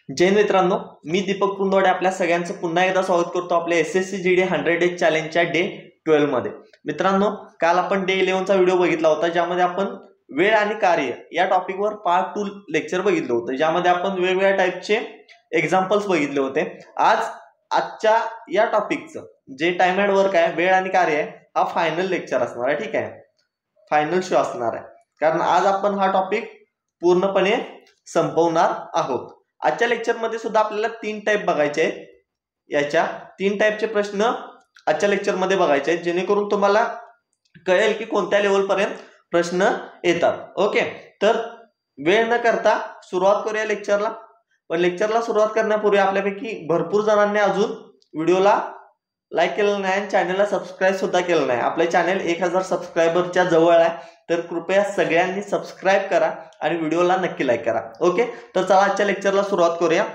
जय मित्रांनो, मी दीपक कुंदवाडे आपल्या सगळ्यांचं पुन्हा एकदा स्वागत करतो आपल्या एसएससी जीडी 100 डेज चॅलेंजच्या डे 12 मध्ये। मित्रांनो, काल आपण डे 11 चा व्हिडिओ बघितला होता, ज्यामध्ये आपण वेळ आणि कार्य या टॉपिकवर पार्ट 2 लेक्चर बघितलं होतं, ज्यामध्ये आपण वेगवेगळ्या टाइपचे एक्झाम्पल्स बघितले होते। आजच्या या टॉपिकचं जे टाइम अँड वर्क आहे, वेळ आणि कार्य आहे, हा फायनल लेक्चर असणार आहे। ठीक आहे, फायनल शो असणार आहे, कारण आज आपण हा टॉपिक पूर्णपणे संपवणार आहोत। आजच्या लेक्चर मध्ये सुद्धा आपल्याला 3 टाइप बघायचे आहेत। याच्या 3 टाइपचे प्रश्न आजच्या लेक्चर मध्ये बघायचे आहेत, जेणेकरून तुम्हाला कळेल की कोणत्या लेवल पर्यंत प्रश्न येतात। ओके, तर वेळ न करता सुरुवात करूया लेक्चरला। पण लेक्चरला सुरुवात करण्यापूर्वी आपल्यापैकी भरपूर जणांनी अजून व्हिडिओला लाईक केलं नाही आणि चॅनलला सबस्क्राईब सुद्धा केलं नाही। आपले चॅनल 1000 सबस्क्रायबरच्या जवळ आहे, तर कृपया सगळ्यांनी सबस्क्राईब करा आणि व्हिडिओला नक्की लाईक करा। ओके, तर चला आजच्या लेक्चरला सुरुवात करूया।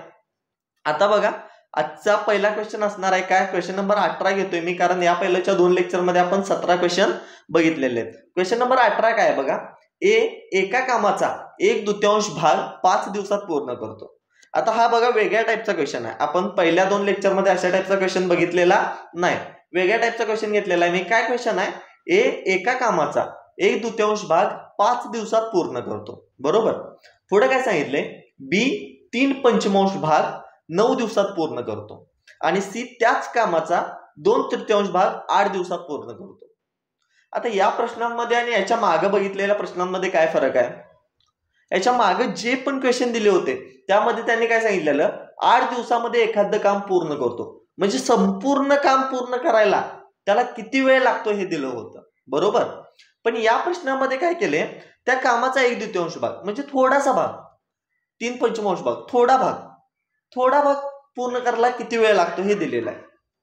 आता बघा, आजचा पहिला क्वेश्चन असणार आहे काय, क्वेश्चन नंबर 18 घेतोय मी, कारण या पहिल्याच्या 2 लेक्चर मध्ये आपण 17 क्वेश्चन बघितलेले आहेत। क्वेश्चन नंबर 18 काय आहे बघा, एका कामाचा 1/2 भाग 5 दिवसात पूर्ण करतो। आता हा बघा वेगळ्या टाइपचा क्वेश्चन आहे, आपण पहिल्या 2 लेक्चर मध्ये अशा टाइपचा क्वेश्चन बघितलेला नाही, वेगळ्या टाइपचा क्वेश्चन घेतलेला आहे मी। काय क्वेश्चन आहे, एका कामाचा 1/2 भाग 5 दिवसात पूर्ण करतो, बरोबर। पुढे काय सांगितले, बी 3/5 भाग 9 दिवसात पूर्ण करतो आणि सी त्याच कामाचा 2/3 भाग 8 दिवसात पूर्ण करतो। आता या प्रश्नांमध्ये आणि याच्या मागे बघितलेल्या प्रश्नांमध्ये काय फरक आहे, याच्या मागे जे पण क्वेश्चन दिले होते त्यामध्ये त्यांनी काय सांगितलेलं, 8 दिवसामध्ये एखादं काम पूर्ण करतो, म्हणजे संपूर्ण काम पूर्ण करायला त्याला किती वेळ लागतो हे दिलं होतं, बरोबर। पण या प्रश्नामध्ये काय केले, त्या कामाचा 1/2 भाग म्हणजे थोडासा भाग, 3/5 भाग, थोडा भाग पूर्ण करायला किती वेळ लागतो हे दिलेलं आहे।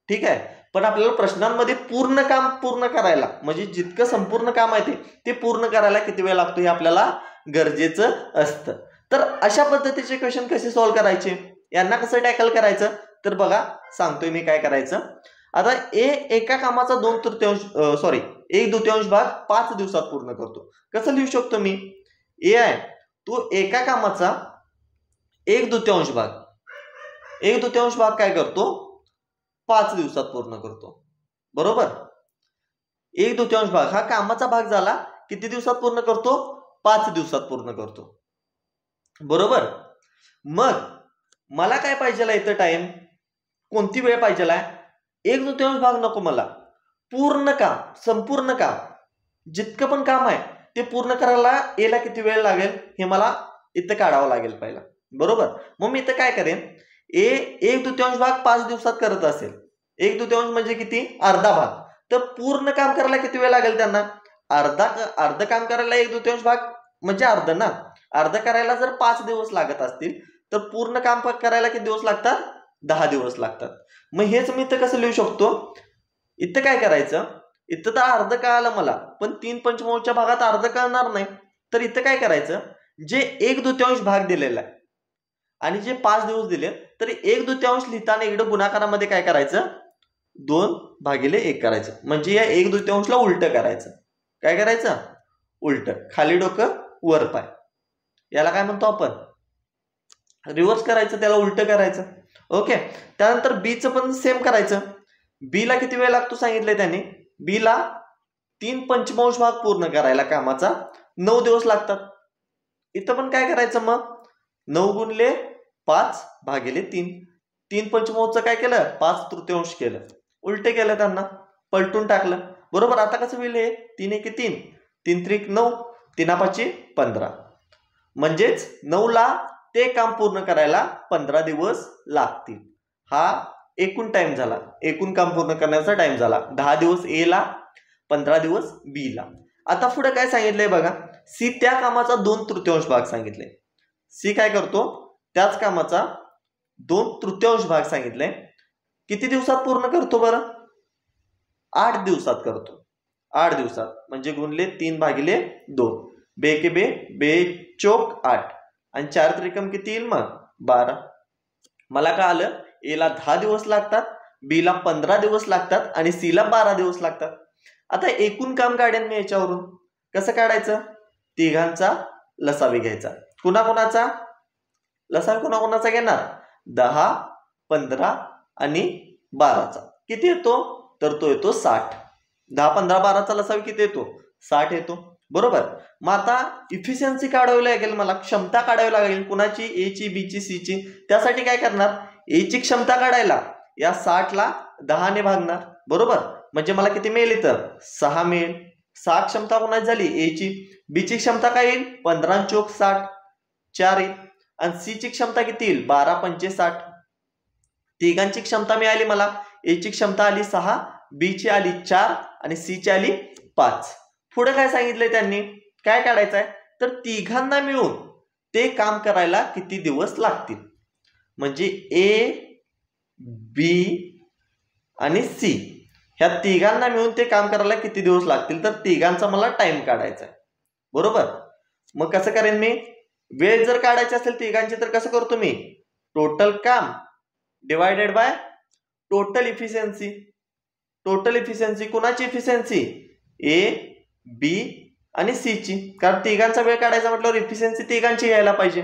ठीक आहे, पण आपल्याला प्रश्नांमध्ये पूर्ण काम पूर्ण करायला, म्हणजे जितकं संपूर्ण काम आहे ते पूर्ण करायला किती वेळ लागतो हे आपल्याला गरजेचं असतं। तर अशा पद्धतीचे क्वेश्चन कसे सॉल्व्ह करायचे, यांना कसं टॅकल करायचं, तर बघा सांगतोय मी काय करायचं। आता एका कामाचा 1/2 भाग 5 दिवसात पूर्ण करतो, कसं लिहू शकतो मी, ए आहे तो एका कामाचा 1/2 भाग काय करतो, 5 दिवसात पूर्ण करतो, बरोबर। 1/2 भाग हा कामाचा भाग झाला, किती दिवसात पूर्ण करतो, 5 दिवसात पूर्ण करतो, बरोबर। मग मला काय पाहिजे इथं टाइम, कोणती वेळ पाहिजे आहे, 1/2 भाग नको मला, पूर्ण काम, संपूर्ण काम, जितकं पण काम आहे ते पूर्ण करायला एला किती वेळ लागेल हे मला इथं काढावं लागेल पहिला, बरोबर। मग मी इथं काय करेन, 1/2 भाग 5 दिवसात करत असेल, 1/2 म्हणजे किती, अर्धा भाग, तर पूर्ण काम करायला किती वेळ लागेल त्यांना, अर्ध काम करायला 1/2 भाग म्हणजे अर्ध ना, अर्ध करायला जर 5 दिवस लागत असतील तर पूर्ण काम करायला किती दिवस लागतात, 10 दिवस लागतात। मग हेच मी इथं कसं लिहू शकतो, इथं काय करायचं, इथं तर अर्ध कळालं मला, पण 3/5 भागात अर्ध कळणार नाही, तर इथं काय करायचं, जे 1/2 भाग दिलेला आहे आणि जे 5 दिवस दिले, तर 1/2 लिहिताना इकडे गुणाकारामध्ये काय करायचं, 2/1 करायचं, म्हणजे या 1/2 ला उलट करायचं। काय करायचं, उलट, खाली डोकं वर पाय, याला काय म्हणतो आपण, रिव्हर्स करायचं, त्याला उलट करायचं। ओके, त्यानंतर बी चं पण सेम करायचं। बी ला किती वेळ लागतो सांगितलंय त्याने, बी ला 3/5 भाग पूर्ण करायला कामाचा 9 दिवस लागतात। इथं पण काय करायचं, मग 9 गुणिले 5 भागिले 3, 3/5 काय केलं, 5/3 केलं, उलटे केलं, त्यांना पलटून टाकलं, बरोबर। आता कसं होईल, हे 3 1 3, 3 3 9, 3 5 15, म्हणजेच 9 ला ते काम पूर्ण करायला 15 दिवस लागतील। हा एकूण टाइम झाला, एकूण काम पूर्ण करण्याचा टाइम झाला, 10 दिवस ए ला, 15 दिवस बी ला। आता पुढे काय सांगितलंय बघा, सी त्या कामाचा 2/3 भाग सांगितले, सी काय करतो, त्याच कामाचा 2/3 भाग सांगितले, किती दिवसात पूर्ण करतो बरं, 8 दिवसात करतो, 8 दिवसात, म्हणजे गुणले 3/2, बे के बे, बे चोक 8 आणि 4 त्रिकम किती येईल, मग 12। मला काय आलं, ए ला 10 दिवस लागतात, बी ला 15 दिवस लागतात आणि सी ला 12 दिवस लागतात। आता एकूण काम काढेन मी याच्यावरून, कसं काढायचं, तिघांचा लसावी घ्यायचा, कुणाकुणाचा लसावी कोणाकोणाचा घेणार? 10, 15 आणि 12चा. किती येतो? तर तो येतो 60. 10, 15, 12चा लसावी किती येतो? 60 येतो. बरोबर. मग आता इफिशियन्सी काढावी लागेल मला, क्षमता काढावी लागेल. कुणाची? ए ची, बी ची, सी ची. त्यासाठी काय करणार? ए ची क्षमता काढायला या 60ला 10 ने भागणार. बरोबर. म्हणजे मला किती मिळेल? इथं 6 मिळेल. 6 क्षमता कोणाची झाली? ए ची. बी ची क्षमता काय येईल? 15 चोक 60, 4 येईल. आणि सी ची क्षमता किती येईल? 12 पंचे 60. तिघांची क्षमता मिळाली मला. ए ची क्षमता आली 6, बी ची आली 4 आणि सी ची आली 5. पुढे काय सांगितलंय त्यांनी? काय काढायचंय? तर तिघांना मिळून ते काम करायला किती दिवस लागतील. म्हणजे ए, बी आणि सी ह्या तिघांना मिळून ते काम करायला किती दिवस लागतील. तर तिघांचा मला टाइम काढायचा आहे. बरोबर. मग कसं करेन मी? वेळ जर काढायची असेल तिघांची तर कसं करतो मी? टोटल काम divided by total efficiency. Total efficiency कुणाची इफिशियन्सी? ए, बी आणि सी ची. कारण तिघांचा वेळ काढायचा म्हटल्यावर इफिशियन्सी तिघांची घ्यायला पाहिजे.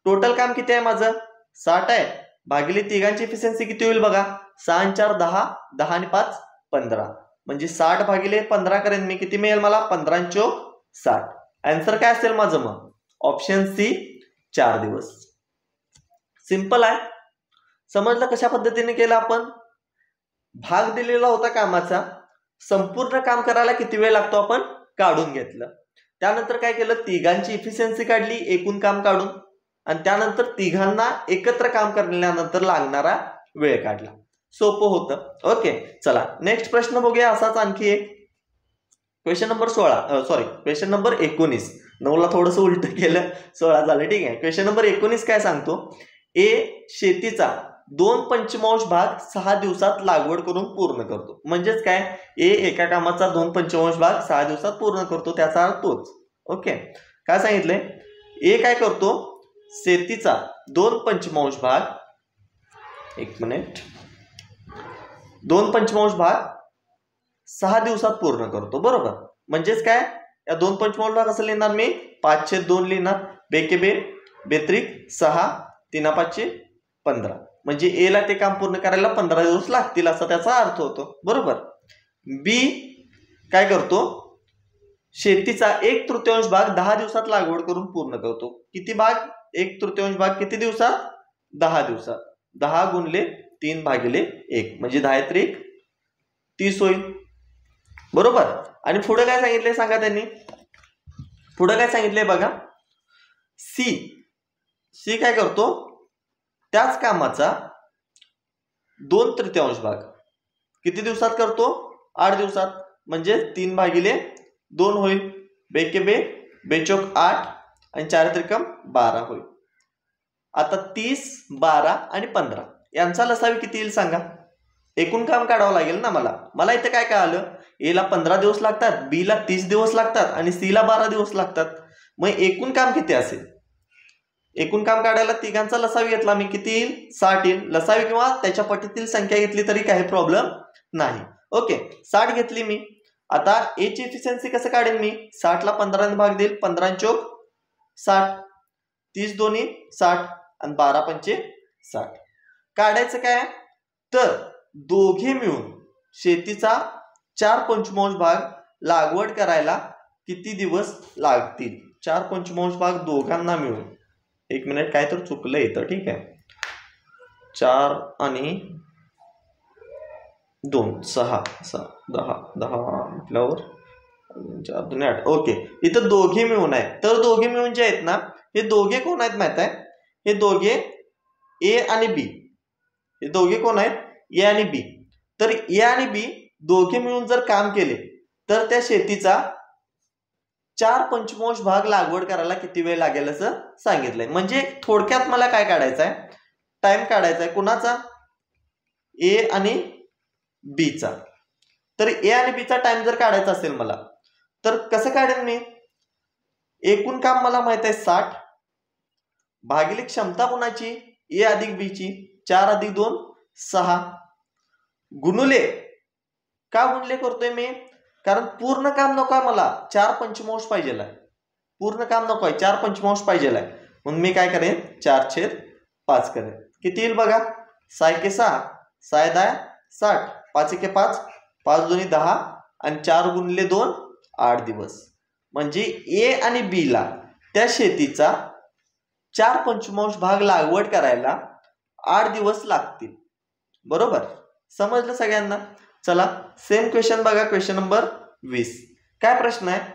टोटल काम किती आहे माझं? 60 आहे. भागिले तिघांची इफिशियन्सी किती होईल बघा? 6 आणि 4 10, 10 आणि 5 15. म्हणजे 60 भागिले 15 करेन मी. किती मिळेल मला? 15 आणि चोक 60. आन्सर काय असेल माझं मग? ऑप्शन सी 4 दिवस. सिंपल आहे. समजलं कशा पद्धतीने केलं आपण? भाग दिलेला होता कामाचा, संपूर्ण काम करायला किती वेळ लागतो आपण काढून घेतलं. त्यानंतर काय केलं? तिघांची इफिशियन्सी काढली, एकूण काम काढून. आणि त्यानंतर तिघांना एकत्र काम करण्यानंतर लागणारा वेळ काढला. सोपं होतं. ओके. चला नेक्स्ट प्रश्न बघूया. असाच आणखी एक क्वेश्चन नंबर क्वेश्चन नंबर 19. 9ला थोडंसं उलट केलं, 16 झालं. ठीक आहे. क्वेश्चन नंबर 19 काय सांगतो? ए शेतीचा 2/5 भाग 6 दिवसात लागवड करून पूर्ण करतो. म्हणजेच काय? ए एका कामाचा 2/5 भाग 6 दिवसात पूर्ण करतो, त्याचा अर्थ तोच. ओके. काय सांगितलंय? ए काय करतो? शेतीचा 2/5 भाग, 2/5 भाग 6 दिवसात पूर्ण करतो. बरोबर. म्हणजेच काय? या 2/5 भाग असं लिहिणार मी? 5/2 लिहिणार. बेके बे, बेत्रिक 6, 3/5 15. म्हणजे ए ला ते काम पूर्ण करायला 15 दिवस लागतील असा त्याचा अर्थ होतो. बरोबर. बी काय करतो? शेतीचा 1/3 भाग 10 दिवसात लागवड करून पूर्ण करतो. किती भाग? 1/3 भाग किती दिवसात? 10 दिवसात. 10 गुणिले 3 भागिले 1 म्हणजे 10 30 होईल. बरोबर. आणि पुढे काय सांगितलंय सांगा त्यांनी? पुढे काय सांगितलंय बघा? सी काय करतो? त्याच कामाचा 2/3 भाग किती दिवसात करतो? 8 दिवसात. म्हणजे 3 भागिले 2 होईल. बेके बे, बेचोक 8 आणि 4 त्रिकम 12 होईल. आता 30, 12 आणि 15 यांचा लसावी किती येईल सांगा? एकूण काम काढावं लागेल ना मला इथे काय कळालं? ए ला 15 दिवस लागतात, बी ला 30 दिवस लागतात आणि सी ला 12 दिवस लागतात. मग एकूण काम किती असेल? एकूण काम काढायला तिघांचा लसावी घेतला मी, किती येईल? 60 येईल. लसावी किंवा त्याच्या पटीतील संख्या घेतली तरी काही प्रॉब्लेम नाही. ओके. 60 घेतली मी. आता ए ची इफिशियन्सी कसं काढेन मी? 60ला 15 ने भाग देईल. 15 चोक 60, 30 दोन्ही 60 आणि 12 पंचे 60. काढायचं काय? तर दोघे मिळून शेतीचा 4/5 भाग लागवड करायला किती दिवस लागतील? 4/5 भाग दोघांना मिळून. 1 मिनिट, काय तर चुकलं इथं. ठीक आहे. 4 आणि 2 6 10 म्हटल्यावर 4 2 8. ओके. इथं दोघे मिळून आहे. तर दोघे मिळून जे आहेत ना, हे दोघे कोण आहेत माहित आहे? हे दोघे ए आणि बी. हे दोघे कोण आहेत? ए आणि बी. तर ए आणि बी दोघे मिळून जर काम केले तर त्या शेतीचा 4/5 भाग लागवड करायला किती वेळ लागेल असं सांगितलंय. म्हणजे थोडक्यात मला काय काढायचं आहे? टाइम काढायचा आहे. कुणाचा? ए आणि बीचा. तर ए आणि बीचा टाइम जर काढायचा असेल मला तर कसं काढेन मी? एकूण काम मला माहित आहे 60 भागिले क्षमता कुणाची? ए अधिक बी ची. 4 अधिक 2 6 गुणुले. का गुणले करतोय मी? कारण पूर्ण काम नको आहे मला, 4/5 पाहिजे. पूर्ण काम नको आहे, 4/5 पाहिजे. म्हणून मी काय करेन 4/5 करेन. किती येईल बघा, 6×6 6×10 60, 5×1 5 2 10 आणि 4 × 2 8 दिवस. म्हणजे ए आणि बी ला त्या शेतीचा 4/5 भाग लागवड करायला 8 दिवस लागतील. बरोबर, समजलं सगळ्यांना. चला सेम क्वेश्चन बघा, क्वेश्चन नंबर 20. काय प्रश्न आहे,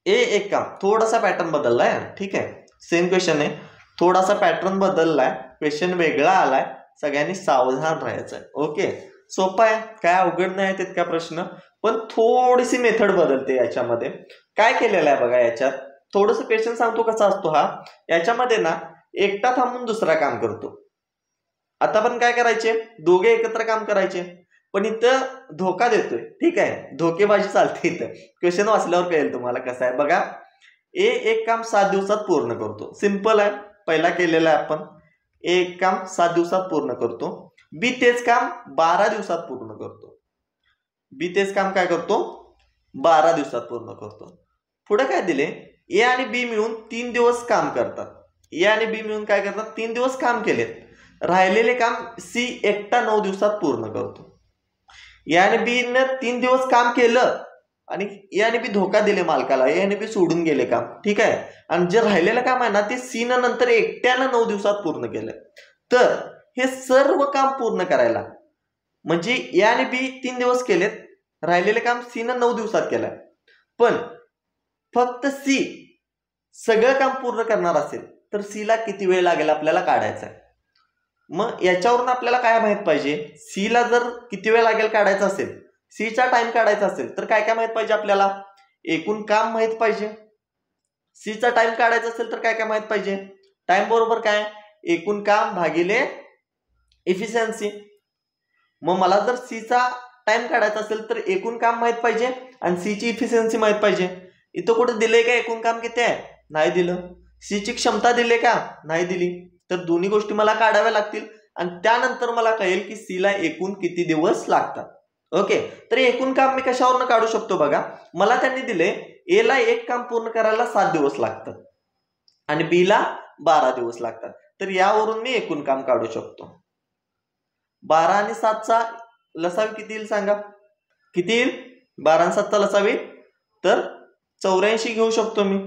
एक काम थोडासा पॅटर्न बदललाय. ठीक आहे, सेम क्वेश्चन आहे, थोडासा पॅटर्न बदललाय, क्वेश्चन वेगळा आलाय, सगळ्यांनी सावधान राहायचंय. ओके, सोपा आहे, काय अवघड नाही तितका प्रश्न, पण थोडीशी मेथड बदलते याच्यामध्ये. काय केलेलं आहे बघा, याच्यात थोडस क्वेश्चन सांगतो कसा असतो हा. याच्यामध्ये ना एकटा थांबून दुसरा काम करतो. आता पण काय करायचे, दोघे एकत्र काम करायचे, पण इथं धोका देतोय. ठीक आहे, धोकेबाजी चालते इथं. क्वेश्चन वाचल्यावर कळेल तुम्हाला कसं आहे बघा. एक काम 7 दिवसात पूर्ण करतो, सिंपल आहे, पहिला केलेला आहे आपण. एक काम 7 दिवसात पूर्ण करतो. बी तेच काम 12 दिवसात पूर्ण करतो. बी तेच काम काय करतो, 12 दिवसात पूर्ण करतो. पुढे काय दिले, ए आणि बी मिळून 3 दिवस काम करतात. ए आणि बी मिळून काय करतात, 3 दिवस काम केलेत. राहिलेले काम सी एकटा 9 दिवसात पूर्ण करतो. ए आणि बी ने 3 दिवस काम केलं आणि ए आणि बी धोका दिले मालकाला, ए आणि बी सोडून गेले काम. ठीक आहे, आणि जे राहिलेलं काम आहे ना ते सी न नंतर एकट्यानं 9 दिवसात पूर्ण केलं. तर हे सर्व काम पूर्ण करायला म्हणजे ए आणि बी 3 दिवस केलेत, राहिलेले काम सी न 9 दिवसात केलंय. पण फक्त सी सगळं काम पूर्ण करणार असेल तर सी ला किती वेळ लागेल आपल्याला काढायचा आहे. मग याच्यावरून आपल्याला काय माहित पाहिजे, सी ला जर किती वेळ लागेल काढायचा असेल, सीचा टाइम काढायचा असेल तर काय काय माहित पाहिजे आपल्याला, एकूण काम माहित पाहिजे. सीचा टाइम काढायचा असेल तर काय काय माहित पाहिजे, टाइम बरोबर काय, एकूण काम भागिले इफिशियन्सी. मग मला जर सीचा टाइम काढायचा असेल तर एकूण काम माहित पाहिजे आणि सीची इफिशियन्सी माहित पाहिजे. इथं कुठे दिले का एकूण काम किती आहे, नाही दिलं. सीची क्षमता दिले का, नाही दिली. तर दोन्ही गोष्टी मला काढाव्या लागतील आणि त्यानंतर मला कळेल की सी ला एकूण किती दिवस लागतात. ओके, तर एकूण काम मी कशावरून काढू शकतो बघा. मला त्यांनी दिले ए ला एक काम पूर्ण करायला 7 दिवस लागतात आणि बी ला 12 दिवस लागतात. तर यावरून मी एकूण काम काढू शकतो. 12 आणि 7चा लसावी किती येईल सांगा, किती येईल, 12 आणि 7चा लसावी तर 84 घेऊ शकतो मी.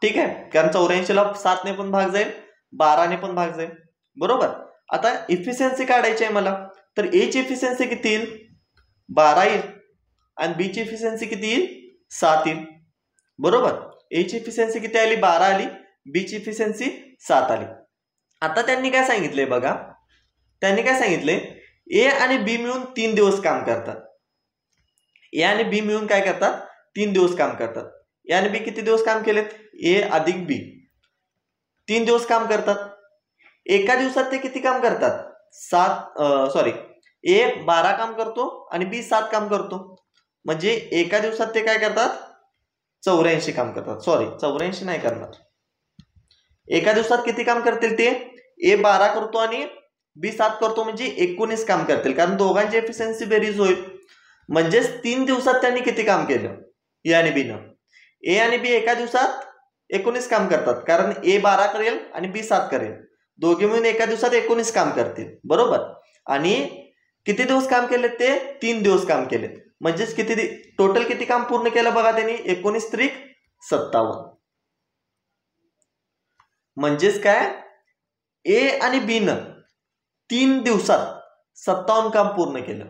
ठीक आहे, कारण 84 ला 7 ने पण भाग जाईल, 12 ने पण भाग जाईल. बरोबर, आता इफिशियन्सी काढायची आहे मला, तर ए ची इफिशियन्सी किती येईल, 12 येईल आणि बी ची इफिशियन्सी किती येईल, 7 येईल. बरोबर, ए ची इफिशियन्सी किती आली, 12 आली, बी ची इफिशियन्सी 7 आली. आता त्यांनी काय सांगितलंय बघा, त्यांनी काय सांगितलंय, ए आणि बी मिळून 3 दिवस काम करतात. ए आणि बी मिळून काय करतात, 3 दिवस काम करतात. ए आणि बी किती दिवस काम केलेत, ए अधिक बी 3 दिवस काम करतात. एका दिवसात ते किती काम करतात, 7 ए 12 काम करतो आणि बी 7 काम करतो. म्हणजे एका दिवसात ते काय करतात, 84 काम करतात. 84 नाही करणार, एका दिवसात किती काम करतील ते, ए 12 करतो आणि बी 7 करतो, म्हणजे 19 काम करतील, कारण दोघांची एफिशियन्सी बेरीज होईल. म्हणजेच 3 दिवसात त्यांनी किती काम केलं, ए आणि बी न. ए आणि बी एका दिवसात 19 काम करतात, कारण ए 12 करेल आणि बी 7 करेल, दोघे मिळून एका दिवसात 19 काम करतील. बरोबर, आणि किती दिवस काम केले ते, 3 दिवस काम केले. म्हणजेच किती टोटल किती काम पूर्ण केलं बघा त्यांनी, 19 त्रिक 57. म्हणजेच काय, ए आणि बी न 3 दिवसात 57 काम पूर्ण केलं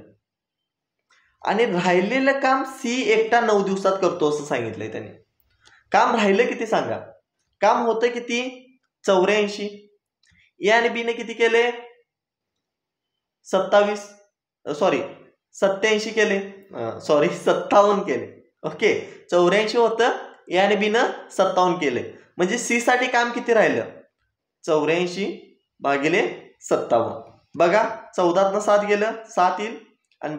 आणि राहिलेलं काम सी एकटा 9 दिवसात करतो असं सांगितलंय त्यांनी. काम राहिलं किती सांगा, काम होतं किती, 84. ए आणि बी ने किती केले, 87 केले, 57 केले. ओके, 84 होतं, ए आणि बी न 57 केले. म्हणजे सी साठी काम किती राहिलं, 84 भागिले 57. बघा, 14 7 गेलं 7 येईल आणि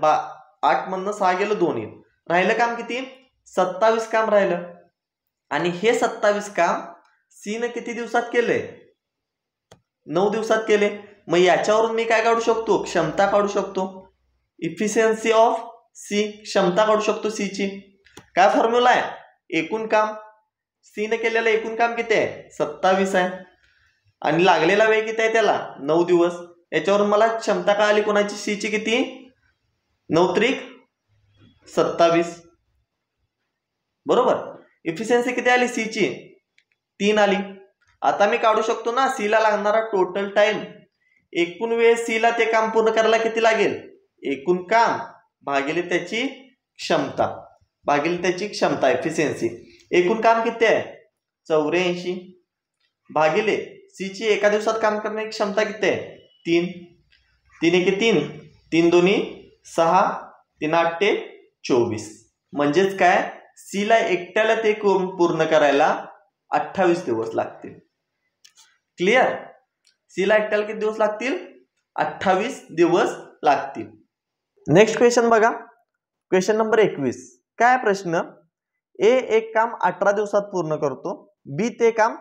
8 मधनं 6 गेलं 2 येईल. राहिलं काम किती, 27 काम राहिलं. आणि हे 27 काम सी ने किती दिवसात केले, 9 दिवसात केले. मग याच्यावरून मी काय काढू शकतो, क्षमता काढू शकतो, इफिशियन्सी ऑफ सी, क्षमता काढू शकतो सी ची. काय फॉर्म्युला आहे, एकूण काम, सी ने केलेलं एकूण काम किती आहे, 27 आहे. आणि लागलेला वेळ किती आहे त्याला 9 दिवस. याच्यावरून मला क्षमता कळाली कोणाची सी ची किती 9 त्रिक 27 बरोबर. इफिशियन्सी किती आली सी ची 3 आली. आता मी काढू शकतो ना सी ला लागणारा टोटल टाइम. एकूण वेळ सी ला ते काम पूर्ण करायला किती लागेल एकूण काम भागिले त्याची क्षमता इफिशियन्सी. एकूण काम किती आहे 84 भागिले सी ची एका दिवसात काम करण्याची क्षमता किती आहे 3. 3 एके 3 3 दोन्ही 6 3 8 24. म्हणजेच काय सी ला एकट्याला ते पूर्ण करायला 28 दिवस लागतील. क्लिअर. सी ला एकट्याला किती दिवस लागतील 28 दिवस लागतील. नेक्स्ट क्वेश्चन बघा. Question number 21. काय प्रश्न. ए एक काम 18 दिवसात पूर्ण करतो. बी ते काम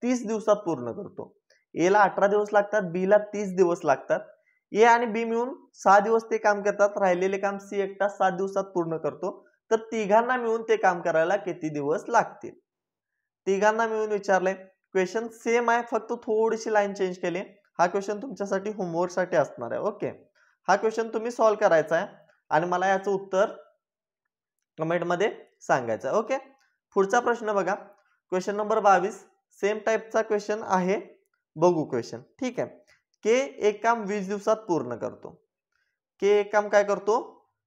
30 दिवसात पूर्ण करतो. ए ला 18 दिवस लागतात, बी ला 30 दिवस लागतात. ए आणि बी मिळून 6 दिवस ते काम करतात. राहिलेले काम सी एकटा 7 दिवसात पूर्ण करतो. तर तिघांना मिळून ते काम करायला किती दिवस लागतील. तिघांना मिळून विचारले. क्वेश्चन सेम आहे, फक्त थोडीशी लाईन चेंज केली. हा क्वेश्चन तुमच्यासाठी होमवर्क साठी असणार आहे. ओके. हा क्वेश्चन तुम्ही सॉल्व्ह करायचा आहे आणि मला याचं उत्तर कमेंट मध्ये सांगायचं आहे. ओके. पुढचा प्रश्न बघा. Question number 22. सेम टाईपचा क्वेश्चन आहे, बघू क्वेश्चन. ठीक आहे. के एक काम 20 दिवसात पूर्ण करतो. के एक काम काय करतो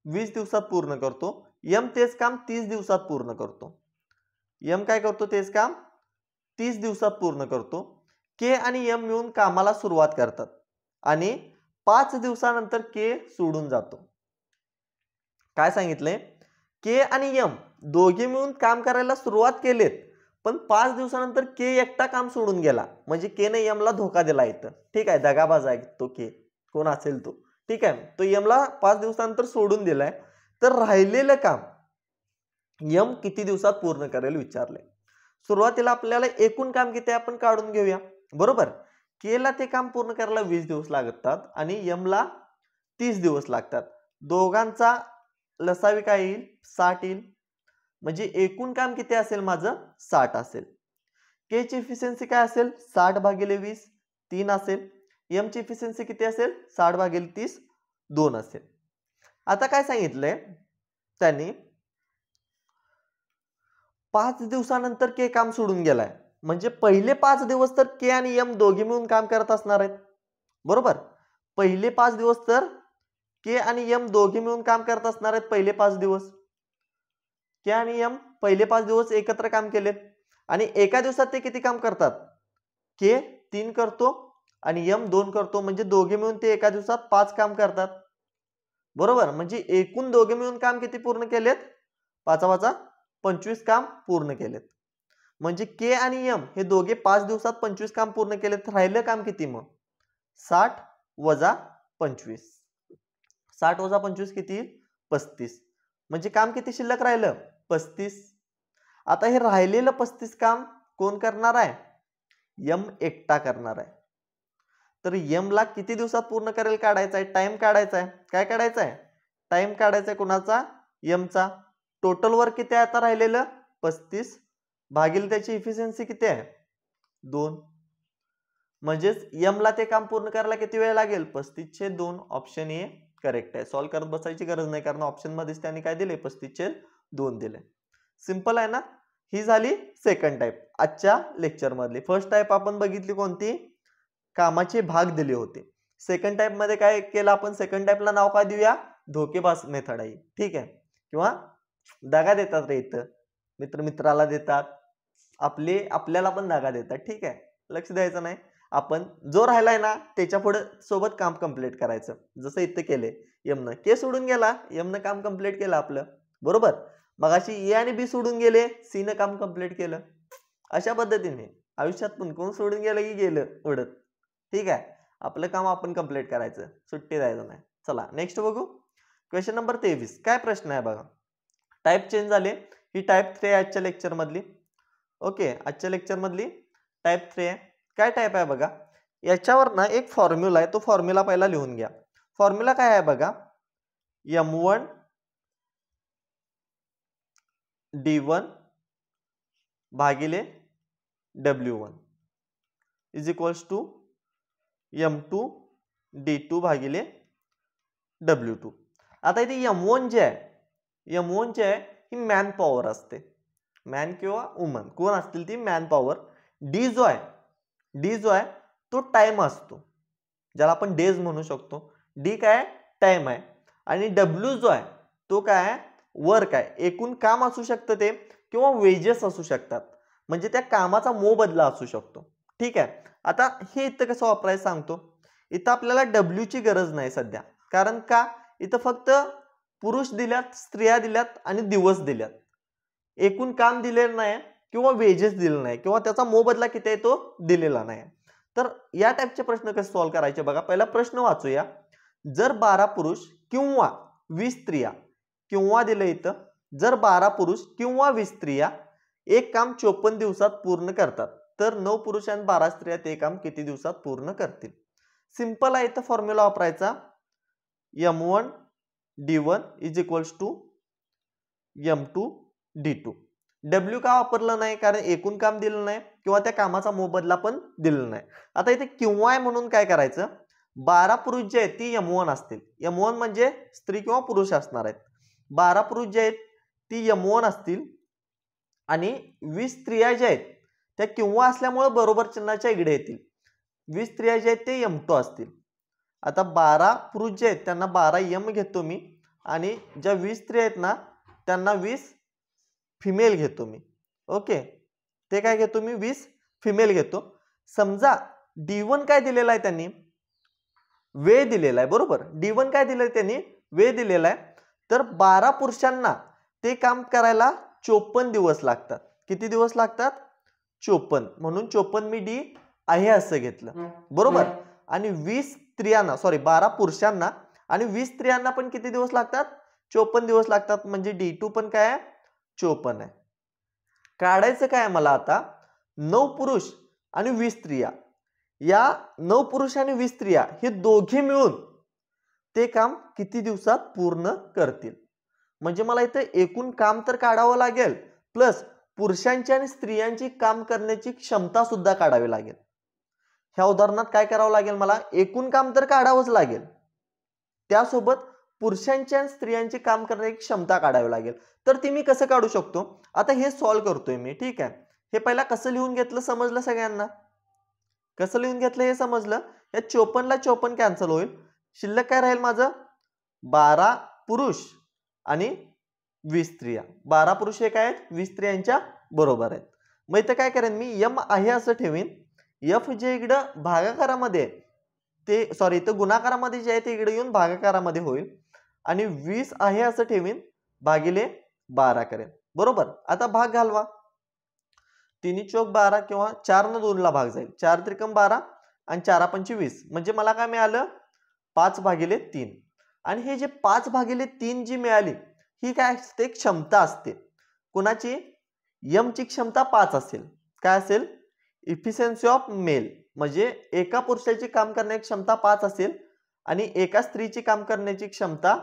20 दिवसात पूर्ण करतो. एम तेच काम 30 दिवसात पूर्ण करतो. एम काय करतो तेच काम 30 दिवसात पूर्ण करतो. के आणि एम मिळून कामाला सुरुवात करतात आणि 5 दिवसानंतर के सोडून जातो. काय सांगितलंय के आणि एम दोघे मिळून काम करायला सुरुवात केलेत, पण 5 दिवसानंतर के एकटा काम सोडून गेला. म्हणजे के ने एम ला धोका दिला इथं. ठीक आहे. दगाबाज आहे तो के, कोण असेल तो. ठीक आहे. तो एम ला 5 दिवसानंतर सोडून दिलाय. तर राहिलेलं काम एम किती दिवसात पूर्ण करेल विचारले. सुरुवातीला आपल्याला एकूण काम किती आपण काढून घेऊया. बरोबर. के ला ते काम पूर्ण करायला 20 दिवस लागतात आणि एम ला 30 दिवस लागतात. दोघांचा लसावी काय येईल 60 येईल. म्हणजे एकूण काम किती असेल माझं 60 असेल. के ची इफिशियन्सी काय असेल 60 भागिले 20 3 असेल. एम ची इफिशियन्सी किती असेल 60 भागिले 30 2 असेल. आता काय सांगितलंय त्यांनी 5 दिवसानंतर के काम सोडून गेलाय. म्हणजे पहिले 5 दिवस तर के आणि एम दोघे मिळून काम करत असणार आहेत. बरोबर. पहिले 5 दिवस तर के आणि एम दोघे मिळून काम करत असणार आहेत. पहिले 5 दिवस के आणि एम पहिले 5 दिवस एकत्र काम केलेत आणि एका दिवसात ते किती काम करतात के 3 करतो आणि एम 2 करतो. म्हणजे दोघे मिळून ते एका दिवसात 5 काम करतात. बरोबर. म्हणजे एकूण दोघे मिळून काम किती पूर्ण केलेत 5 25 काम पूर्ण केलेत. म्हणजे के आणि एम हे दोघे 5 दिवसात 25 काम पूर्ण केलेत. राहिलं काम किती मग 60 वजा 25. 60 वजा 25 किती 35. म्हणजे काम किती शिल्लक राहिलं 35. आता हे राहिलेलं 35 काम कोण करणार आहे एम एकटा करणार आहे. तर एम ला किती दिवसात पूर्ण करेल काढायचा आहे, टाइम काढायचा आहे. काय काढायचा आहे टाइम काढायचा आहे कोणाचा एमचा. टोटल वर्क किती आहे आता राहिलेलं 35 भागिले त्याची इफिशियन्सी किती आहे 2. म्हणजेच एम ला ते काम पूर्ण करायला किती वेळ लागेल 35/2. ऑप्शन ए करेक्ट आहे. सॉल्व्ह करत बसायची गरज नाही, कारण ऑप्शन मध्येच त्यांनी काय दिले 35/2 दिले. सिंपल आहे ना. ही झाली सेकंड टाइप आजच्या लेक्चर मधली. फर्स्ट टाइप आपण बघितली कोणती कामाचे भाग दिले होते. सेकंड टाइप मध्ये काय केलं आपण सेकंड टाइपला नाव काय देऊया धोकेबाज मेथड आहे. ठीक आहे. किंवा दगा देतात रे इथं, मित्र मित्राला देतात, आपल्याला पण दगा देतात. ठीक आहे. लक्ष द्यायचं नाही. आपण जो राहिलाय ना त्याच्या पुढे सोबत काम कंप्लीट करायचं. जसं इथं केले एमनं के सोडून गेला, एमनं काम कंप्लीट केलं आपलं. बरोबर. मगाशी ए आणि बी सोडून गेले, सी न काम कंप्लीट केलं. अशा पद्धतीने आयुष्यात पण कोण सोडून गेलं की गेलं उडत. ठीक आहे. आपलं काम आपण कंप्लीट करायचं, सुट्टी द्यायचं नाही. चला नेक्स्ट बघू. Question number 23. काय प्रश्न आहे बघा. टाइप चेंज झाले. ही टाइप 3 आहे आजच्या लेक्चर मधली. ओके. आजच्या लेक्चर मधली टाइप 3 आहे. काय टाइप आहे बघा. याच्यावर ना एक फॉर्म्युला आहे, तो फॉर्म्युला पहिला लिहून घ्या. फॉर्म्युला काय आहे बघा M1 D1 भागिले W1 is equals to m2d2 भागिले w2. आता इथे m1 जे आहे ही मॅन पॉवर असते. मॅन किंवा वुमन कोण असतील ती मॅन पॉवर. डी जो आहे तो टाइम असतो, ज्याला आपण डेज म्हणू शकतो. डी काय टाइम आहे. आणि डब्ल्यू जो आहे तो काय वर्क आहे. एकूण काम असू शकतं ते, किंवा वेजेस असू शकतात, म्हणजे त्या कामाचा मोबदला असू शकतो. ठीक आहे. आता हे इथं कसं वापरायचं सांगतो. इथं आपल्याला डब्ल्यू ची गरज नाही सध्या. कारण का, इथं फक्त पुरुष दिल्यात, स्त्रिया दिल्यात आणि दिवस दिल्यात. एकूण काम दिलेलं नाही किंवा वेजेस दिलेलं नाही, किंवा त्याचा मोबदला किती आहे तो दिलेला नाही. तर या टाइपचे प्रश्न कसे सॉल्व्ह करायचे बघा. पहिला प्रश्न वाचूया. जर 12 पुरुष किंवा 20 स्त्रिया, किंवा दिलं इथं, जर 12 पुरुष किंवा 20 स्त्रिया एक काम 54 दिवसात पूर्ण करतात, तर 9 पुरुष आणि 12 स्त्रिया ते काम किती दिवसात पूर्ण करतील. सिंपल आहे. इथं फॉर्म्युला वापरायचा. m1d1 is equals to m2d2. W का वापरलं नाही, कारण एकूण काम दिलं नाही किंवा त्या कामाचा मोबदला पण दिलेला नाही. आता इथे किंवा आहे म्हणून काय करायचं, 12 पुरुष जे आहेत ती m1 असतील. m1 म्हणजे स्त्री किंवा पुरुष असणार आहेत. 12 पुरुष जे आहेत ती m1 असतील, आणि 20 स्त्रिया ज्या आहेत त्या किंवा असल्यामुळे बरोबर चिन्हाच्या इकडे येतील. 20 स्त्रिया जे आहेत ते m2 असतील. आता 12 पुरुष जे आहेत त्यांना 12 m घेतो मी, आणि ज्या 20 स्त्रिया आहेत ना त्यांना 20 फिमेल घेतो मी. ओके, ते काय घेतो मी, 20 फिमेल घेतो. समजा D1 काय दिलेला आहे त्यांनी, वेळ दिलेला आहे. बरोबर, D1 काय दिलंय त्यांनी, वेळ दिलेला आहे. तर 12 पुरुषांना ते काम करायला 54 दिवस लागतात. किती दिवस लागतात, 54. म्हणून 54 मी डी आहे असं घेतलं. बरोबर. आणि 20 स्त्रियांना, सॉरी 12 पुरुषांना आणि 20 स्त्रियांना पण किती दिवस लागतात, 54 दिवस लागतात. म्हणजे D2 पण काय आहे, 54 आहे. काढायचं काय मला आता, 9 पुरुष आणि 20 स्त्रिया. या 9 पुरुष आणि 20 स्त्रिया हे दोघे मिळून ते काम किती दिवसात पूर्ण करतील. म्हणजे मला इथे एकूण काम तर काढावं लागेल, प्लस पुरुषांची आणि स्त्रियांची काम करण्याची क्षमता सुद्धा काढावी लागेल. ह्या उदाहरणात काय करावं लागेल, मला एकूण काम तर काढावंच लागेल, त्यासोबत पुरुषांची आणि स्त्रियांची काम करण्याची क्षमता काढावी लागेल. तर ती मी कसं काढू शकतो, आता हे सॉल्व्ह करतोय मी. ठीक आहे. हे पहिला कसं लिहून घेतलं समजलं सगळ्यांना, कसं लिहून घेतलं हे समजलं. या 54 ला 54 कॅन्सल होईल. शिल्लक काय राहील माझं, 12 पुरुष आणि 20 स्त्रिया. 12 पुरुष हे काय आहेत, 20 स्त्रियांच्या बरोबर आहेत. मग इथं काय करेन मी, m आहे असं ठेवीन. f जे इकडं भागाकारामध्ये ते, सॉरी इथं गुणाकारामध्ये जे आहे ते इकडे येऊन भागाकारामध्ये होईल. आणि 20 आहे असं ठेवीन, भागिले 12 करेन. बरोबर. आता भाग घालवा. 3 चौक 12 किंवा 4 न 2 ला भाग जाईल. 4 त्रिकम 12 आणि 4 पंचे 20. म्हणजे मला काय मिळालं, 5/3. आणि हे जे 5/3 जी मिळाली ही काय असते, क्षमता असते. कुणाची, m ची क्षमता 5 असेल. काय असेल, इफिशियन्सी ऑफ मेल. म्हणजे एका पुरुषाची काम करण्याची क्षमता 5 असेल, आणि एका स्त्रीची काम करण्याची क्षमता,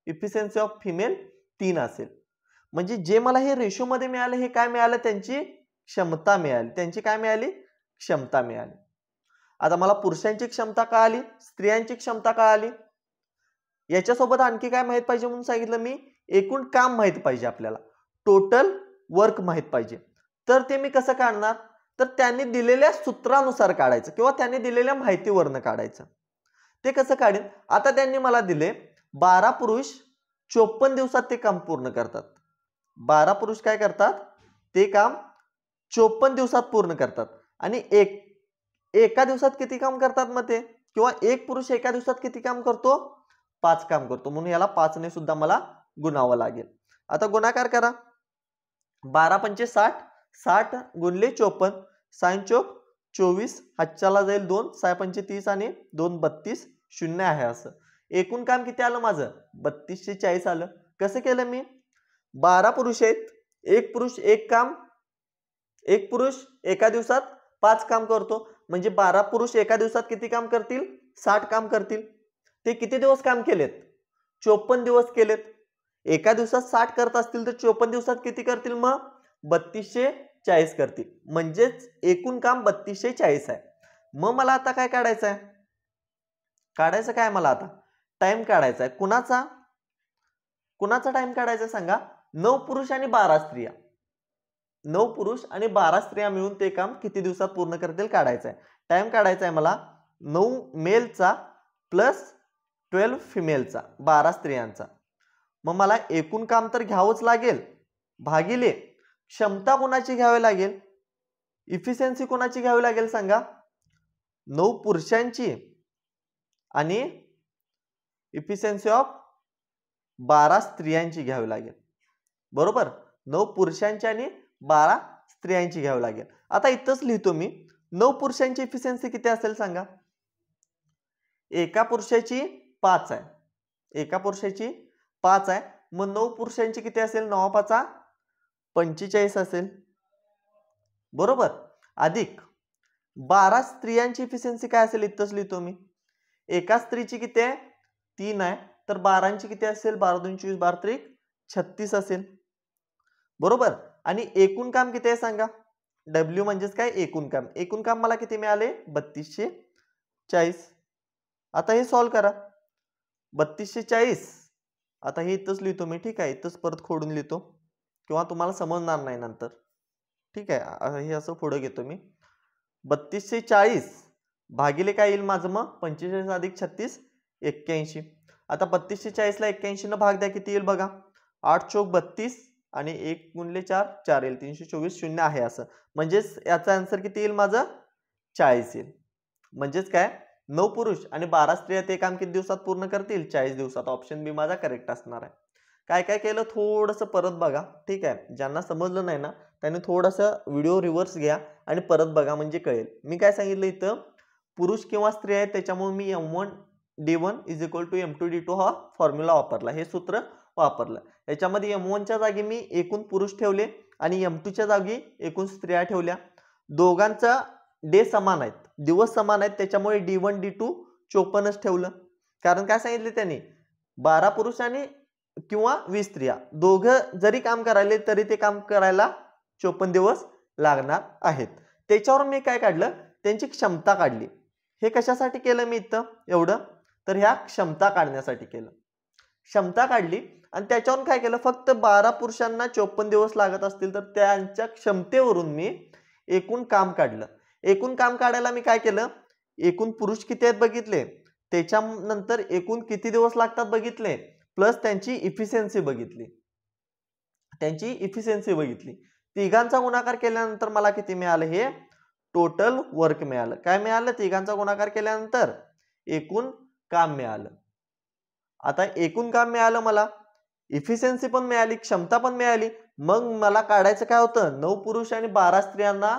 इफिशियन्सी ऑफ फिमेल 3 असेल. म्हणजे जे मला हे रेशो मध्ये मिळालं हे काय मिळालं, त्यांची क्षमता मिळाली. त्यांची काय मिळाली, क्षमता मिळाली. आता मला पुरुषांची क्षमता कळाली, स्त्रियांची क्षमता कळाली. याच्यासोबत आणखी काय माहित पाहिजे म्हणून सांगितलं मी, एकूण काम माहित पाहिजे आपल्याला, टोटल वर्क माहित पाहिजे. तर ते मी कसं काढणार, तर त्यांनी दिलेल्या सूत्रानुसार काढायचं, किंवा त्यांनी दिलेल्या माहितीवरनं काढायचं. ते कसं काढेन, आता त्यांनी मला दिले 12 पुरुष 54 दिवसात ते काम पूर्ण करतात. 12 पुरुष काय करतात, ते काम 54 दिवसात पूर्ण करतात. आणि एका दिवसात किती काम करतात मग ते, किंवा एक पुरुष एका दिवसात किती काम करतो, 5 काम करतो. म्हणून याला 5 ने सुद्धा मला गुणावं लागेल. आता गुणाकार करा. 12 पंचे 60, 60 गुणले 54, 6 चौक 24, हातच्याला जाईल 2, 6 पंचे 30 आणि 2 32, 0 आहे असं. एकूण काम किती आलं माझं, 3240 आलं. कसं केलं मी, 12 पुरुष आहेत, एक पुरुष एका दिवसात 5 काम करतो. म्हणजे 12 पुरुष एका दिवसात किती काम करतील, 60 काम करतील. ते किती दिवस काम केलेत, 54 दिवस केलेत. एका दिवसात 60 करत असतील तर 54 दिवसात किती करतील, मग 3240 करतील. म्हणजेच एकूण काम 3240 आहे. मग मला आता काय काढायचं आहे, काढायचं काय मला आता टाइम काढायचा आहे. कुणाचा टाइम काढायचा सांगा. 9 पुरुष आणि 12 स्त्रिया. 9 पुरुष आणि 12 स्त्रिया मिळून ते काम किती दिवसात पूर्ण करतील काढायचं आहे. टाइम काढायचा आहे मला 9 मेलचा प्लस 12 फिमेलचा, 12 स्त्रियांचा. मग मला एकूण काम तर घ्यावंच लागेल, भागिले क्षमता कोणाची घ्यावी लागेल, इफिशियन्सी कोणाची घ्यावी लागेल सांगा. 9 पुरुषांची आणि इफिशियन्सी ऑफ 12 स्त्रियांची घ्यावी लागेल. बरोबर, 9 पुरुषांची आणि 12 स्त्रियांची घ्यावी लागेल. आता इथंच लिहितो मी. 9 पुरुषांची इफिशियन्सी किती असेल सांगा. एका पुरुषाची 5 आहे, एका पुरुषाची 5 आहे. मग 9 पुरुषांची किती असेल, 9 5 45 असेल. बरोबर, अधिक 12 स्त्रियांची इफिशियन्सी काय असेल इथंच लिहितो मी. एका स्त्रीची किती आहे, 3 आहे. तर 12ची किती असेल, 12 2 24 12 3 36 असेल. बरोबर, आणि एकूण काम किती आहे सांगा. डब्ल्यू म्हणजेच काय, एकूण काम. एकूण काम मला किती मिळाले, 3240. आता हे सॉल्व करा. 3240 आता हे इथंच लिहितो मी. ठीक आहे, इथंच परत खोडून लिहितो किंवा तुम्हाला समजणार नाही नंतर. ठीक आहे, हे असं पुढे घेतो मी. 3240 भागिले काय येईल माझं मग, 45 अधिक 36 81. आता 3240 ला 81 न भाग द्या, किती येईल बघा. 8 चौक 32 आणि 1 गुणले 4 4 येईल. 324 शून्य आहे असं. म्हणजेच याचा आन्सर किती येईल माझं, 40 येईल. म्हणजेच काय, 9 पुरुष आणि 12 स्त्रिया ते काम किती दिवसात पूर्ण करतील, 40 दिवसात. ऑप्शन बी माझा करेक्ट असणार आहे. काय काय केलं थोडंसं परत बघा. ठीक आहे, ज्यांना समजलं नाही ना त्यांनी थोडंसं व्हिडिओ रिव्हर्स घ्या आणि परत बघा, म्हणजे कळेल. मी काय सांगितलं इथं, पुरुष किंवा स्त्री आहेत त्याच्यामुळे मी M1 D1 = M2 D2 हा फॉर्म्युला वापरला, हे सूत्र वापरलं. याच्यामध्ये M1च्या जागी मी एकूण पुरुष ठेवले आणि M2च्या जागी एकूण स्त्रिया ठेवल्या. दोघांचा डे समान आहेत, दिवस समान आहेत, त्याच्यामुळे D1 D2 54 ठेवलं. कारण काय सांगितले त्यांनी, 12 पुरुष आणि किंवा 20 स्त्रिया दोघं जरी काम करायले तरी ते काम करायला 54 दिवस लागणार आहेत. त्याच्यावर मी काय काढलं, त्यांची क्षमता काढली. हे कशासाठी केलं मी इथं एवढं, तर ह्या क्षमता काढण्यासाठी केलं. क्षमता काढली आणि त्याच्यावरून काय केलं, फक्त 12 पुरुषांना 54 दिवस लागत असतील तर त्यांच्या क्षमतेवरून मी एकूण काम काढलं. एकूण काम काढायला मी काय केलं, एकूण पुरुष किती आहेत बघितले, त्याच्यानंतर एकूण किती दिवस लागतात बघितले, प्लस त्यांची इफिशियन्सी बघितली. त्यांची इफिशियन्सी बघितली. तिघांचा गुणाकार केल्यानंतर मला किती मिळालं, हे टोटल वर्क मिळालं. काय मिळालं, तिघांचा गुणाकार केल्यानंतर एकूण काम मिळालं. आता एकूण काम मिळालं, मला इफिशियन्सी पण मिळाली, क्षमता पण मिळाली. मग मला काढायचं काय होतं, 9 पुरुष आणि 12 स्त्रियांना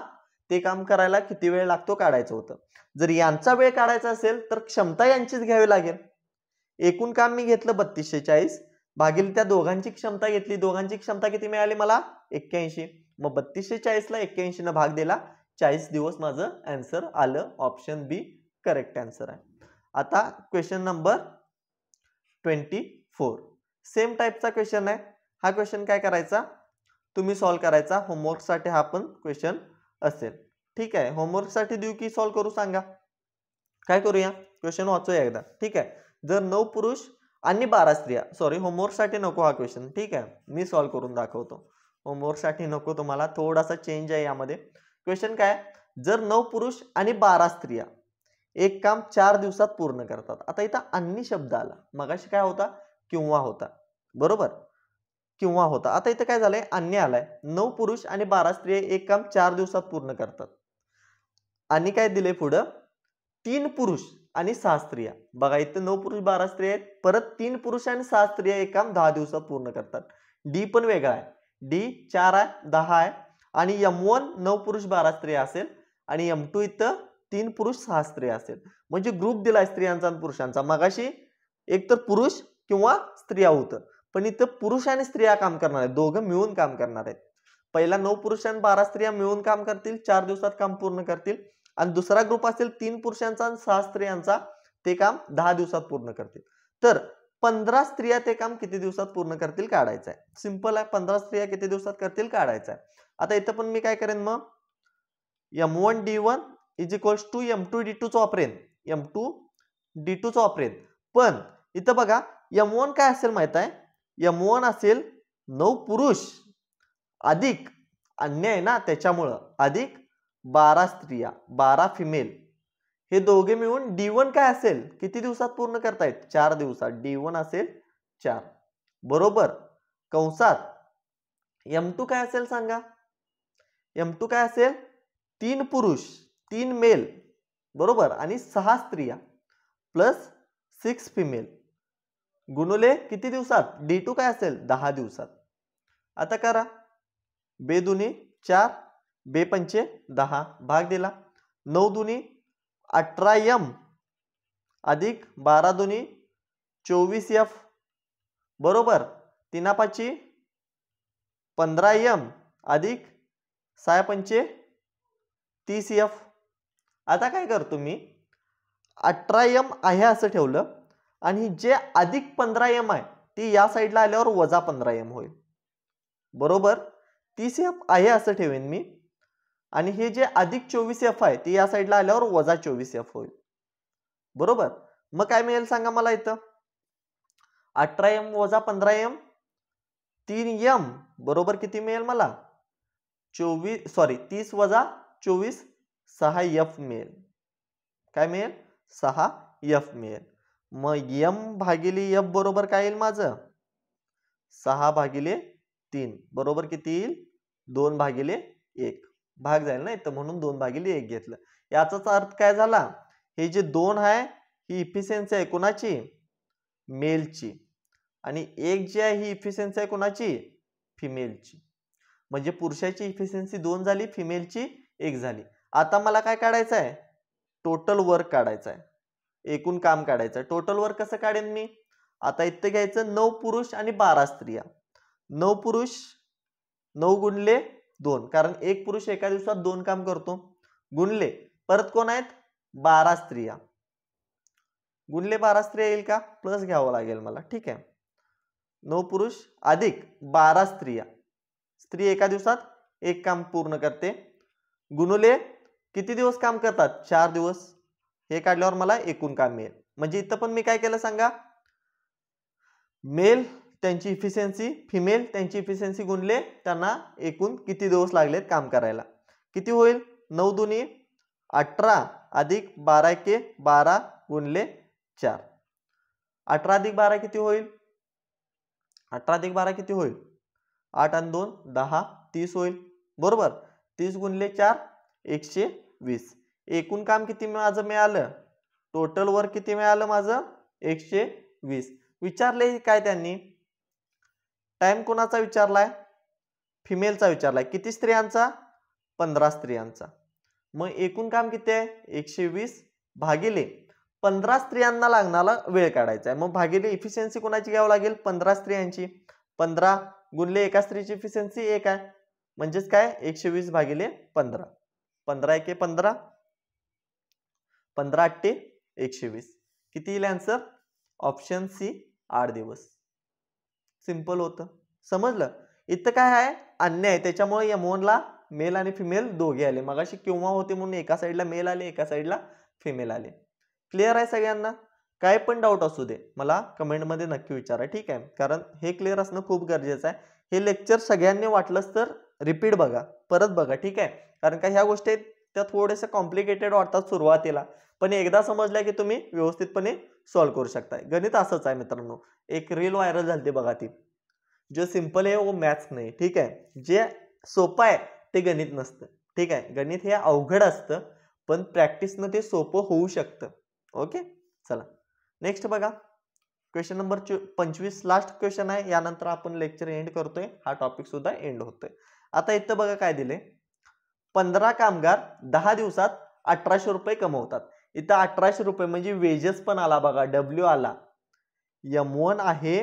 ते काम करायला किती वेळ लागतो काढायचं होतं. जर यांचा वेळ काढायचा असेल तर क्षमता यांचीच घ्यावी लागेल. एकूण काम मी घेतलं 3240 भागिले त्या दोघांची क्षमता घेतली. दोघांची क्षमता किती मिळाली मला, 81. मग 3240 ला 81 न भाग दिला, 40 दिवस माझं आन्सर आलं. ऑप्शन बी करेक्ट आन्सर आहे. आता क्वेश्चन नंबर 24 सेम टाईपचा क्वेश्चन आहे. हा क्वेश्चन काय करायचा, तुम्ही सॉल्व करायचा. होमवर्क साठी हा पण क्वेश्चन असेल. ठीक आहे, होमवर्क साठी देऊ की सॉल्व करू सांगा. काय करूया, क्वेश्चन वाचूया एकदा. ठीक आहे, जर 9 पुरुष आणि 12 स्त्रिया, सॉरी होमवर्क साठी नको हा क्वेश्चन. ठीक आहे, मी सॉल्व करून दाखवतो. होमवर्क साठी नको, तुम्हाला थोडासा चेंज आहे यामध्ये. क्वेश्चन काय, जर 9 पुरुष आणि 12 स्त्रिया एक काम 4 दिवसात पूर्ण करतात. आता इथं अन्य शब्द आला, मगाशी काय होता, किंवा होता. बरोबर, किंवा होता. आता इथं काय झालंय, अन्य आलाय. 9 पुरुष आणि 12 स्त्रिया एक काम 4 दिवसात पूर्ण करतात. आणि काय दिले पुढं, 3 पुरुष आणि 6 स्त्रिया. बघा इथं 9 पुरुष 12 स्त्रिया आहेत, परत 3 पुरुष आणि 6 स्त्रिया एक काम 10 दिवसात पूर्ण करतात. डी पण वेगळा आहे, डी 4 आहे, 10 आहे. आणि M1 9 पुरुष 12 स्त्रिया असेल आणि M2 इथं 3 पुरुष 6 स्त्रिया असेल. म्हणजे ग्रुप दिलाय स्त्रियांचा आणि पुरुषांचा. मगाशी एक तर पुरुष किंवा स्त्रिया होतं, पण इथं पुरुष आणि स्त्रिया काम करणार आहेत, दोघं मिळून काम करणार आहेत. पहिला 9 पुरुष आणि 12 स्त्रिया मिळून काम करतील, 4 दिवसात काम पूर्ण करतील. आणि दुसरा ग्रुप असेल 3 पुरुषांचा आणि 6 स्त्रियांचा, ते काम 10 दिवसात पूर्ण करतील. तर 15 स्त्रिया ते काम किती दिवसात पूर्ण करतील काढायचं आहे. सिंपल आहे, 15 स्त्रिया किती दिवसात करतील काढायचं आहे. आता इथं पण मी काय करेन, मग M1 D1 is equals to M2D2 वापरेन, M2D2 वापरेन. पण इथं बघा M1 काय असेल माहित आहे, M1 असेल 9 पुरुष अधिक अन्य आहे ना त्याच्यामुळं अधिक 12 स्त्रिया, 12 फिमेल, हे दोघे मिळून D1 काय असेल, किती दिवसात पूर्ण करतायत, 4 दिवसात. D1 असेल 4. बरोबर. कंसात M2 काय असेल सांगा, M2 काय असेल, 3 पुरुष 3 मेल बरोबर आणि 6 स्त्रिया प्लस 6 फिमेल गुणुले किती दिवसात, D2 काय असेल 10 दिवसात. आता करा, बे दुनी 4, बे पंचे 10, भाग दिला. 9 दुनी 18M अधिक 12 दुनी 24F बरोबर. 3 पाची 15M अधिक 6 पंचे 30F. आता काय करतो मी, 18M आहे असं ठेवलं आणि जे अधिक 15M आहे ती या साईडला आल्यावर वजा 15M होईल बरोबर. 30F आहे असं ठेवेन मी आणि हे जे अधिक 24F आहे ते या साईडला आल्यावर वजा 24F होईल बरोबर. मग काय मिळेल सांगा मला इथं, 18M वजा 15M 3M बरोबर किती मिळेल मला, 30 वजा 24 6F मिळेल. काय मिळेल, 6F मिळेल. मग M भागिले F बरोबर काय येईल माझं, 6/3 बरोबर किती येईल, 2/1. भाग जाईल ना इथं म्हणून 2/1 घेतलं. याचाच अर्थ काय झाला, हे जे 2 आहे ही इफिशियन्सी आहे कोणाची, मेलची, आणि 1 जी आहे ही इफिशियन्सी आहे कोणाची, फिमेलची. म्हणजे पुरुषाची इफिशियन्सी 2 झाली, फिमेलची 1 झाली. आता मला काय काढायचं आहे, टोटल वर्क काढायचं आहे, एकूण काम काढायचं आहे. टोटल वर्क कसं काढेन मी, आता इथं घ्यायचं 9 पुरुष आणि 12 स्त्रिया. 9 पुरुष 9 गुणले 2, कारण एक पुरुष एका दिवसात 2 काम करतो, गुणले परत कोण आहेत 12 स्त्रिया, गुणले 12 स्त्रिया येईल का, प्लस घ्यावं लागेल मला. ठीक आहे, 9 पुरुष अधिक 12 स्त्रिया, स्त्री एका दिवसात एक काम पूर्ण करते, गुणुले किती दिवस काम करतात, 4 दिवस. हे काढल्यावर मला एकूण काम मिळेल. म्हणजे इथं पण मी काय केलं सांगा, मेल त्यांची इफिशियन्सी, फिमेल त्यांची इफिशियन्सी गुणले त्यांना एकूण किती दिवस लागलेत काम करायला. किती होईल, 9 दुनी 18 अधिक 12 एके 12 गुणले 4. 18 अधिक 12 किती होईल, 18 अधिक 12 किती होईल, 8 आणि 2 10 30 होईल बरोबर. 30 गुणले 4 120. एकूण काम किती माझं मिळालं, टोटल वर्क किती मिळालं माझं, 120. विचारले काय त्यांनी, टाइम कोणाचा विचारलाय, फिमेलचा विचारलाय. किती स्त्रियांचा, 15 स्त्रियांचा. मग एकूण काम किती आहे, 120 भागिले 15 स्त्रियांना लागणारा वेळ काढायचा आहे. मग भागिले इफिशियन्सी कोणाची घ्यावं लागेल, 15 स्त्रियांची. 15 गुणले एका स्त्रीची इफिशियन्सी 1 आहे, म्हणजेच काय 120 भागिले 15. 15 एके 15, 15 8 120. किती येईल आन्सर, ऑप्शन सी 8 दिवस. सिंपल होतं, समजलं. इथं काय आहे, अन्य आहे, त्याच्यामुळे M1 ला मेल आणि फिमेल दोघे आले. मगाशी किंवा होते म्हणून एका साईडला मेल आले, एका साईडला फिमेल आले. क्लिअर आहे सगळ्यांना. काय पण डाऊट असू दे मला कमेंटमध्ये नक्की विचारा, ठीक आहे, कारण हे क्लिअर असणं खूप गरजेचं आहे. हे लेक्चर सगळ्यांनी वाटलंच तर रिपीट बघा, परत बघा, ठीक आहे, कारण का ह्या गोष्टी त्या थोडेसे कॉम्प्लिकेटेड वाटतात सुरुवातीला, पण एकदा समजल्या की तुम्ही व्यवस्थितपणे सॉल्व्ह करू शकताय. गणित असंच आहे मित्रांनो. एक रील व्हायरल झाली बघा, ती जो सिंपल आहे वो मॅथ्स नाही, ठीक आहे, जे सोपं आहे ते गणित नसतं, ठीक आहे. गणित हे अवघड असतं, पण प्रॅक्टिसनं ते सोपं होऊ शकतं. ओके, चला नेक्स्ट बघा, क्वेश्चन नंबर 25 लास्ट क्वेश्चन आहे. यानंतर आपण लेक्चर एंड करतोय, हा टॉपिक सुद्धा एंड होतोय. आता इथं बघा काय दिले, 15 कामगार 10 दिवसात 1800 रुपये कमवतात. इथं 1800 रुपये म्हणजे वेजेस पण आला बघा, W आला, M1 आहे,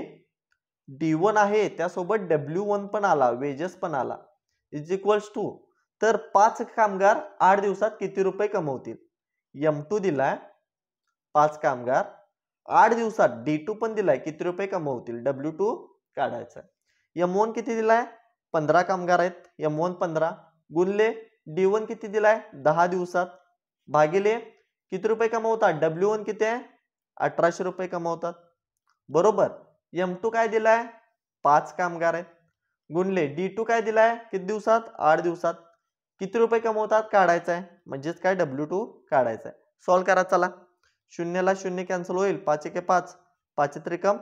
D1 आहे, त्यासोबत W1 पण आला, वेजेस पण आला, इज इक्वल्स टू. तर 5 कामगार 8 दिवसात किती रुपये कमवतील. M2 दिलाय 5 कामगार 8 दिवसात, D2 पण दिलाय किती रुपये कमवतील, W2 काढायचा. M1 किती दिलाय, 15 कामगार आहेत, M1 15 गुणले D1 किती दिलाय 10 दिवसात, भागिले किती रुपये कमवतात, W1 किती आहे, 1800 रुपये कमवतात, बरोबर. M2 काय दिलाय, 5 कामगार आहेत, गुणले D2 काय दिलाय, किती दिवसात, 8 दिवसात, किती रुपये कमवतात काढायचं आहे, म्हणजेच काय W2 काढायचं आहे. सॉल्व करा चला. शून्यला शून्य कॅन्सल होईल, 5 एके 5, 5 त्रिकम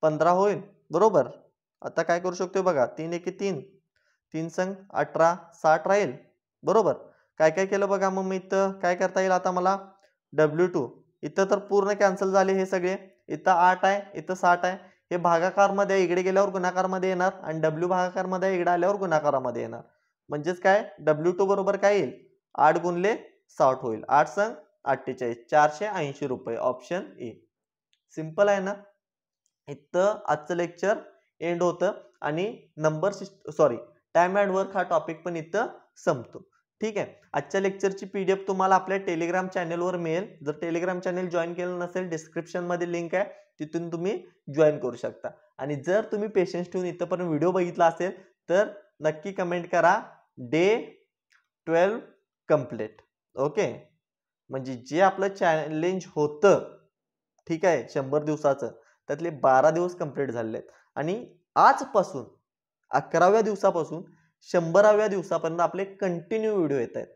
15 होईल, बरोबर. आता काय करू शकतो बघा, 3 एके 3, 3 संग 18, 60 राहील, बरोबर. काय काय केलं बघा, मग मी इथं काय करता येईल आता मला, W2 इथं तर पूर्ण कॅन्सल झाले हे सगळे, इथं 8 आहे, इथं 60 आहे, हे भागाकारमध्ये इकडे गेल्यावर गुणाकारमध्ये येणार आणि W भागाकारमध्ये इकडे आल्यावर गुणाकारामध्ये येणार, म्हणजेच काय W2 बरोबर काय येईल, 8 गुणले 60 होईल, 8 संग 48, 480 रुपये, ऑप्शन ए. सिंपल आहे ना. इथं आजचं लेक्चर एंड होतं आणि number sorry time and work हा टॉपिक पण इथं संपतो. ठीक आहे. आजच्या लेक्चरची PDF तुम्हाला आपल्या टेलिग्राम चॅनलवर मिळेल. जर टेलिग्राम चॅनल जॉईन केलं नसेल, डिस्क्रिप्शन मध्ये लिंक आहे, तिथून तुम्ही जॉईन करू शकता. आणि जर तुम्ही पेशन्स ठेवून इथं पण व्हिडिओ बघितला असेल तर नक्की कमेंट करा डे 12 कंप्लीट. ओके, म्हणजे जे आपलं चॅलेंज होतं, ठीक आहे, 100 दिवसाचं, त्यातले 12 दिवस कंप्लीट झाले आहेत आणि आजपासून 11व्या दिवसापासून 100व्या दिवसापर्यंत आपले कंटिन्यू व्हिडिओ येत आहेत.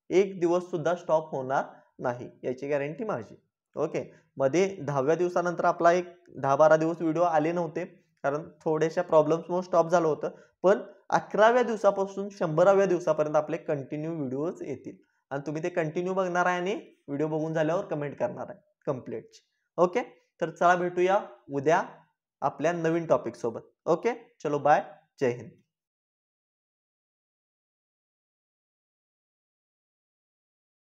एक दिवस सुद्धा स्टॉप होणार नाही, याची गॅरंटी माझी. ओके, मध्ये 10व्या दिवसानंतर आपला एक 10-12 दिवस व्हिडिओ आले नव्हते कारण थोड्याशा प्रॉब्लेम्समुळे स्टॉप झालं होतं, पण 11व्या दिवसापासून 100व्या दिवसापर्यंत आपले कंटिन्यू व्हिडिओज येतील आणि तुम्ही ते कंटिन्यू बघणार आहे आणि व्हिडिओ बघून झाल्यावर कमेंट करणार आहे कंप्लीट. ओके, तर चला भेटूया उद्या आपल्या नवीन टॉपिक सोबत. ओके, चलो बाय, जय हिंद.